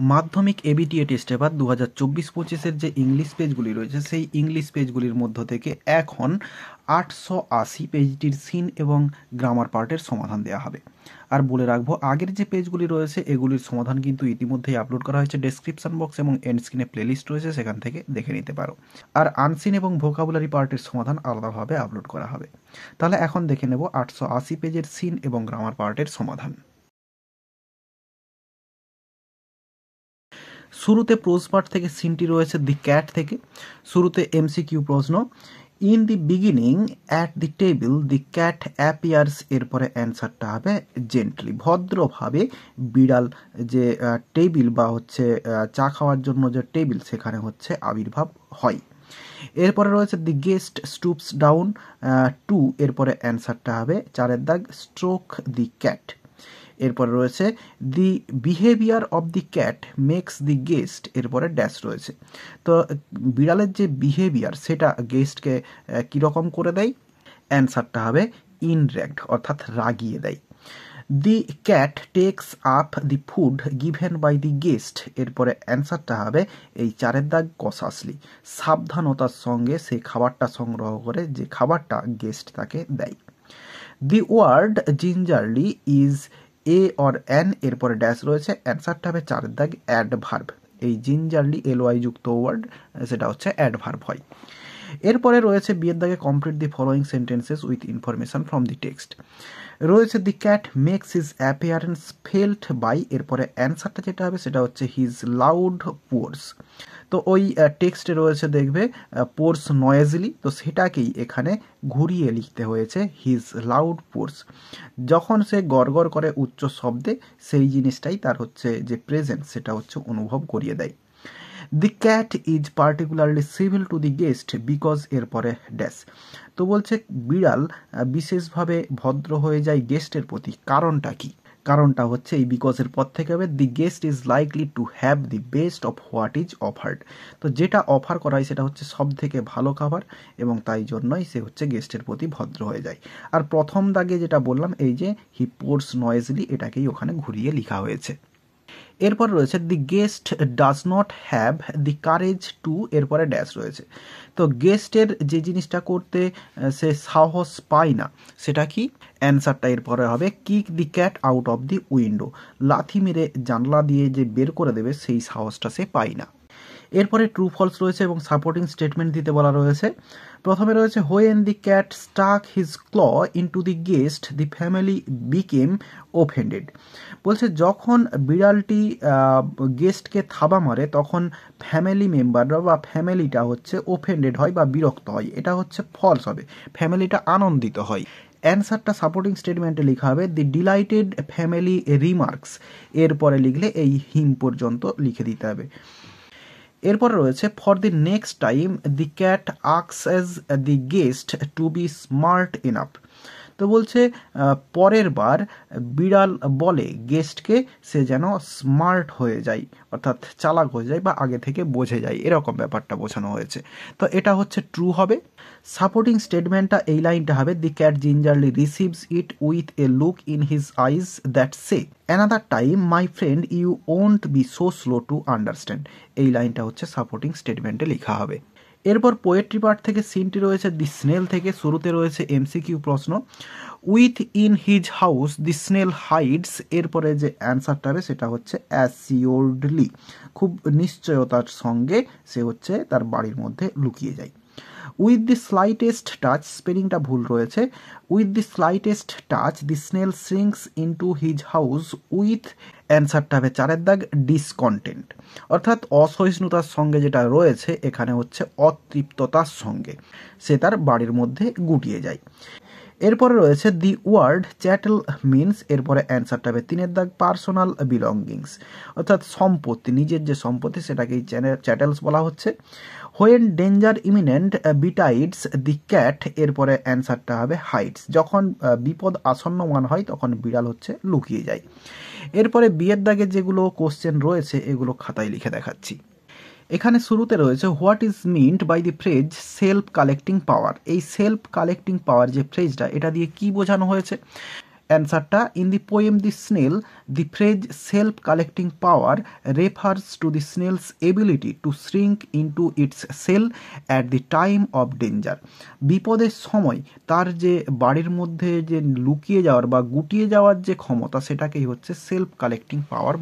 মাধ্যমিক ABTA test paper 2024-25 যে English পেজগুলি রয়েছে সেই ইংলিশ পেজগুলির মধ্য থেকে এখন 880 পেজটির সিন এবং গ্রামার পার্টের সমাধান দেওয়া হবে। আর বলে রাখবো, আগের যে পেজগুলি রয়েছে এগুলির সমাধান কিন্তু ইতিমধ্যেই আপলোড করা হয়েছে। ডেসক্রিপশন বক্স এবং এন্ড স্ক্রিনে প্লেলিস্ট রয়েছে, সেখান থেকে দেখে নিতে পারো। আর আনসিন এবং ভোকাবুলারি পার্টের সমাধান আলাদাভাবে আপলোড করা হবে। তাহলে এখন দেখে নেব 880 পেজের সিন এবং গ্রামার পার্টের সমাধান। শুরুতে প্রোজ পার্ট থেকে সিনটি রয়েছে দি ক্যাট থেকে। শুরুতে এমসিকিউ প্রশ্ন, in the beginning at the table the cat appears, এরপরে অ্যান্সারটা হবে জেন্টলি। ভদ্রভাবে বিড়াল যে টেবিল বা হচ্ছে চা খাওয়ার জন্য যে টেবিল সেখানে হচ্ছে আবির্ভাব হয়। এরপরে রয়েছে the guest stoops down to, এরপরে অ্যান্সারটা হবে 4 দাগ স্ট্রোক দি ক্যাট। এরপরে রয়েছে the behaviour of the cat makes the guest, এরপরে ড্যাশ রয়েছে। তো বিড়ালের যে বিহেভিয়ার সেটা গেস্টকে কীরকম করে দেয়, অ্যান্সারটা হবে ইনরেক্ট, অর্থাৎ রাগিয়ে দেয়। The cat takes up the food given by the guest, এরপরে অ্যান্সারটা হবে এই 4 দাগ কসাসলি, সাবধানতার সঙ্গে সেই খাবারটা সংগ্রহ করে যে খাবারটা গেস্ট তাকে দেয়। The word gingerly is a or an, এরপরে ড্যাশ রয়েছে, অ্যান্সারটা হবে 4 দাগ অ্যাডভার্ব। এই জিঞ্জারলি এলওয়াই যুক্ত ওয়ার্ড সেটা হচ্ছে অ্যাডভার্ব হয়। এরপরে রয়েছে বিয়ের দাগে complete the following sentences with information from the text. রয়েছে the cat makes his appearance felt by, এরপরে অ্যান্সারটা যেটা হবে সেটা হচ্ছে হিজ লাউড পোর্স। তো ওই টেক্সটে রয়েছে দেখবে পোর্স নয়েজলি, তো সেটাকেই এখানে ঘুরিয়ে লিখতে হয়েছে হিজ লাউড পোর্স। যখন সে গড়গড় করে উচ্চ শব্দে সেই জিনিসটাই তার হচ্ছে যে প্রেজেন্ট সেটা হচ্ছে অনুভব করিয়ে দেয়। The cat is particularly civil to the guest because, এরপরে ড্যাশ। তো বলছে বিড়াল বিশেষভাবে ভদ্র হয়ে যায় গেস্টের প্রতি, কারণটা কি? কারণটা হচ্ছে এই বিকজের পর থেকে হবে the guest is likely to have the best of what is offered. তো যেটা অফার করা হয় সেটা হচ্ছে সব থেকে ভালো খাবার এবং তাই জন্যই সে হচ্ছে গেস্টের প্রতি ভদ্র হয়ে যায়। আর প্রথম দাগে যেটা বললাম এই যে হি পোর্স নয়েজলি, এটাকেই ওখানে ঘুরিয়ে লেখা হয়েছে। এরপর রয়েছে the guest does not have the courage to, এরপরে ড্যাশ রয়েছে। তো গেস্টের যে জিনিসটা করতে সে সাহস পায় না সেটা কি, অ্যান্সারটা এরপরে হবে kick the cat out of the window, লাথি মেরে জানলা দিয়ে যে বের করে দেবে সেই সাহসটা সে পায় না। এরপরে ট্রু ফলস রয়েছে এবং সাপোর্টিং স্টেটমেন্ট দিতে বলা রয়েছে। প্রথমে রয়েছে when the cat stuck his claw into the guest the family became offended. বলছে যখন বিড়ালটি গেস্টকে থাবা মারে তখন ফ্যামিলি মেম্বাররা বা ফ্যামিলিটা হচ্ছে ওফেন্ডেড হয় বা বিরক্ত হয়, এটা হচ্ছে ফলস হবে, ফ্যামিলিটা আনন্দিত হয়। অ্যান্সারটা সাপোর্টিং স্টেটমেন্টে লেখা হবে দি ডিলাইটেড ফ্যামিলি রিমার্কস, এরপরে লিখলে এই হিম পর্যন্ত লিখে দিতে হবে। এরপরে রয়েছে for the next time the cat acts as the guest to be smart enough. তো বলছে পরের বার বিড়াল বলে গেস্টকে সে যেন স্মার্ট হয়ে যায়, অর্থাৎ চালাক হয়ে যায় বা আগে থেকে বোঝে যায়, এরকম ব্যাপারটা বোঝানো হয়েছে। তো এটা হচ্ছে ট্রু হবে। সাপোর্টিং স্টেটমেন্টটা এই লাইনটা হবে the cat gingerly receives it with a look in his eyes that say another time my friend you won't be so slow to understand. এই লাইনটা হচ্ছে সাপোর্টিং স্টেটমেন্টে লেখা হবে। এরপর পোয়েট্রি পার্ট থেকে সিনটি রয়েছে দি স্নেল থেকে। শুরুতে রয়েছে এমসিকিউ প্রশ্ন, with in his house the snail hides, এরপরে যে অ্যান্সারটা হবে সেটা হচ্ছে অ্যাসিওরডলি, খুব নিশ্চয়তার সঙ্গে সে হচ্ছে তার বাড়ির মধ্যে লুকিয়ে যায়। উইথ দি স্লাইটেস্ট টাচ, স্পেলিংটা ভুল রয়েছে, with the slightest touch the snail syncs into his house with, অ্যান্সারটা হবে 4 দাগ ডিসকন্টেন্ট, অর্থাৎ অসহিষ্ণুতার সঙ্গে যেটা রয়েছে এখানে হচ্ছে অতৃপ্ততার সঙ্গে সে তার বাড়ির মধ্যে গুটিয়ে যায়। এরপরে রয়েছে দি ওয়ার্ড চ্যাটেল মিনস, এরপরে অ্যান্সারটা হবে 3 দাগ পার্সোনাল বিলঙ্গিংস, অর্থাৎ সম্পত্তি, নিজের যে সম্পত্তি সেটাকেই চ্যাটেলস বলা হচ্ছে। When danger imminent betides the cat, এরপরে অ্যান্সারটা হবে হাইডস, যখন বিপদ আসন্নমান হয় তখন বিড়াল হচ্ছে লুকিয়ে যায়। এরপরে বিয়ের দাগে যেগুলো কোশ্চেন রয়েছে এগুলো খাতায় লিখে দেখাচ্ছি। এখানে শুরুতে রয়েছে what is meant by the phrase self collecting power. এই সেলফ কালেক্টিং পাওয়ার যে ফ্রেজটা এটা দিয়ে কি বোঝানো হয়েছে, অ্যান্সারটা in the poem the snail the phrase self collecting power refers to the snail's ability to shrink into its shell at the time of danger. বিপদের সময় তার যে বাড়ির মধ্যে যে লুকিয়ে যাওয়ার বা গুটিয়ে যাওয়ার যে ক্ষমতা সেটাকেই হচ্ছে সেলফ কালেক্টিং পাওয়ার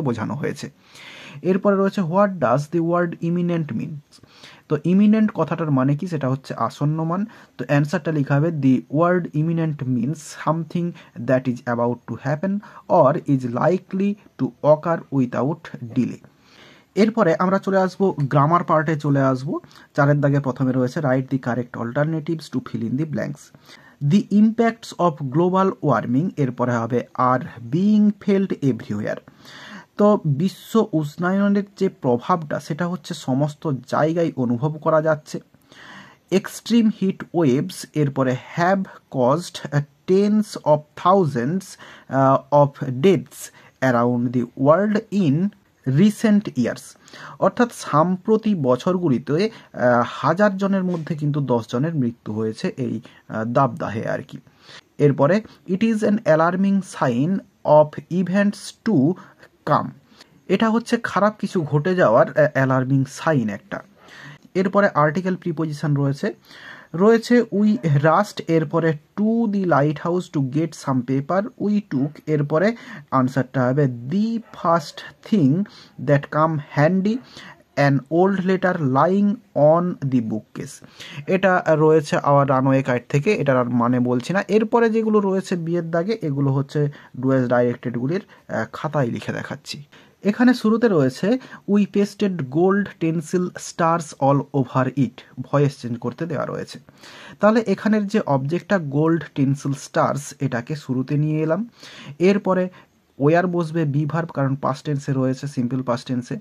বোঝানো হয়েছে। এরপরে রয়েছে what does the word imminent means. তো ইমিনেন্ট কথাটার মানে কি, সেটা হচ্ছে আসন্নমান। তো অ্যান্সারটা লেখা হবে the word imminent means something that is about to happen or is likely to occur without delay. এরপরে আমরা চলে আসবো গ্রামার পার্টে চলে আসবো। 4 দাগে প্রথমে রয়েছে write the correct alternatives to fill in the blanks. The impacts of global warming, এরপরে হবে আর বিইং ফেল্ড এভরিওয়ার। তো বিশ্ব উষ্ণায়নের যে প্রভাবটা সেটা হচ্ছে সমস্ত জায়গায় অনুভব করা যাচ্ছে। এক্সট্রিম হিট ওয়েভস, এরপরে have caused tense of thousands of deaths around the world in recent years. অর্থাৎ সাম্প্রতি বছরগুলিতে 1000 জনের মধ্যে কিন্তু 10 জনের মৃত্যু হয়েছে এই দাবদাহে আর কি। এরপরে it is an alarming sign of events to come, এটা হচ্ছে খারাপ কিছু ঘটে যাওয়ার অ্যালার্মিং সাইন একটা। এরপরে আর্টিকেল প্রিপোজিশন রয়েছে উই রাস্ট, এরপরে to the lighthouse to get some paper, we took, এরপরে আনসারটা হবে the first thing that come handy an old letter lying on the bookcase. এটা রয়েছে আওয়ার রানওয়ে কাইট থেকে, এটার আর মানে বলছি না। এরপরে যেগুলো রয়েছে বিয়ের দাগে এগুলো হচ্ছে ডুয়েস ডাইরেক্টেডগুলির খাতায় লিখে দেখাচ্ছি। এখানে শুরুতে রয়েছে we pasted gold tinsel stars all over it, voice change করতে দেওয়া রয়েছে। তাহলে এখানের যে অবজেক্টটা গোল্ড টেন্সিল স্টার্স এটাকে শুরুতে নিয়ে এলাম। এরপরে ওয়ার বসবে বি ভার্ব, কারণ পাস্ট টেন্সে রয়েছে, সিম্পল পাস্ট টেন্সে।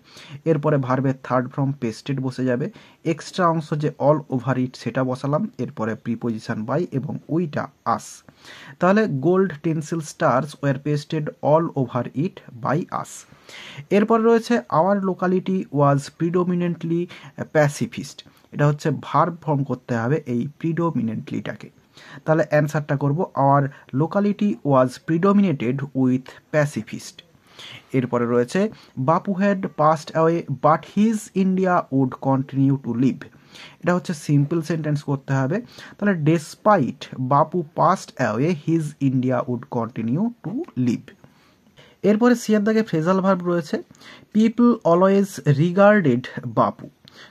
এরপরে ভার্বের থার্ড ফর্ম পেস্টেড বসে যাবে। এক্সট্রা অংশ যে অল ওভার ইট সেটা বসালাম। এরপরে প্রিপোজিশন বাই এবং উইটা আস। তাহলে gold tinsel stars were pasted all over it by us. এরপর রয়েছে our locality was predominantly pacifist, এটা হচ্ছে ভার্ব ফর্ম করতে হবে এই প্রিডোমিনেন্টলিটাকে। তাহলে অ্যান্সারটা করব our locality was predominated with pacifist. এরপরে রয়েছে Bapu had passed away but his India would continue to live, এটা হচ্ছে সিম্পল সেন্টেন্স করতে হবে। তাহলে despite Bapu passed away his India would continue to live. এরপরে সিয়ার দাগে ফ্রেজাল ভার্ব রয়েছে পিপল অলওয়েজ রিগার্ডেড বাপু।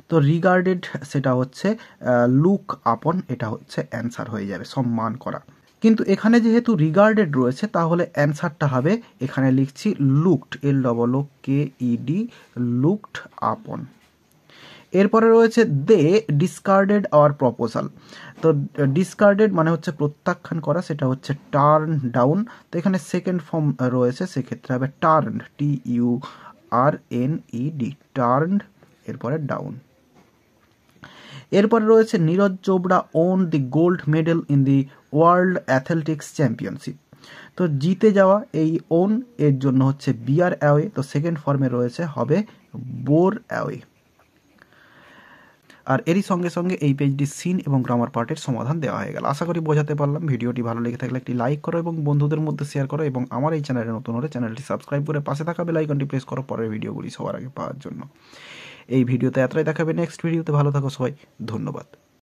তো রিগার্ডেড সেটা হচ্ছে লুক আপন, এটা হচ্ছে অ্যান্সার হয়ে যাবে সম্মান করা। কিন্তু এখানে যেহেতু রিগার্ডেড রয়েছে তাহলে অ্যান্সারটা হবে, এখানে লিখছি লুকড, LOOKED, লুকড আপন। এরপরে রয়েছে দে ডিসকার্ডেড আওয়ার প্রপোজাল। তো ডিসকার্ডেড মানে হচ্ছে প্রত্যাখ্যান করা, সেটা হচ্ছে টার্ন ডাউন। তো এখানে সেকেন্ড ফর্ম রয়েছে, সেক্ষেত্রে হবে টার্নড, TURNED, টার্নড, এরপরে ডাউন। এরপরে রয়েছে Neeraj Chopra won the gold medal in the world athletics championship. তো জিতে যাওয়া, এই ওন এর জন্য হচ্ছে বিয়ার অ্যাওয়ে, তো সেকেন্ড ফর্মে রয়েছে হবে বোর অ্যাওয়ে। আর এরই সঙ্গে সঙ্গে এই পেজটি সিন এবং গ্রামার পার্টের সমাধান দেওয়া হয়ে গেল। আশা করি বোঝাতে পারলাম। ভিডিওটি ভালো লেগে থাকলে একটি লাইক করো এবং বন্ধুদের মধ্যে শেয়ার করো, এবং আমার এই চ্যানেলে নতুন হলে চ্যানেলটি সাবস্ক্রাইব করে পাশে থাকা বেল আইকনটি প্রেস করো পরের ভিডিওগুলি সবার আগে পাওয়ার জন্য। এই ভিডিওতে এতটাই, দেখাবে নেক্সট ভিডিওতে। ভালো থাকো সবাই, ধন্যবাদ।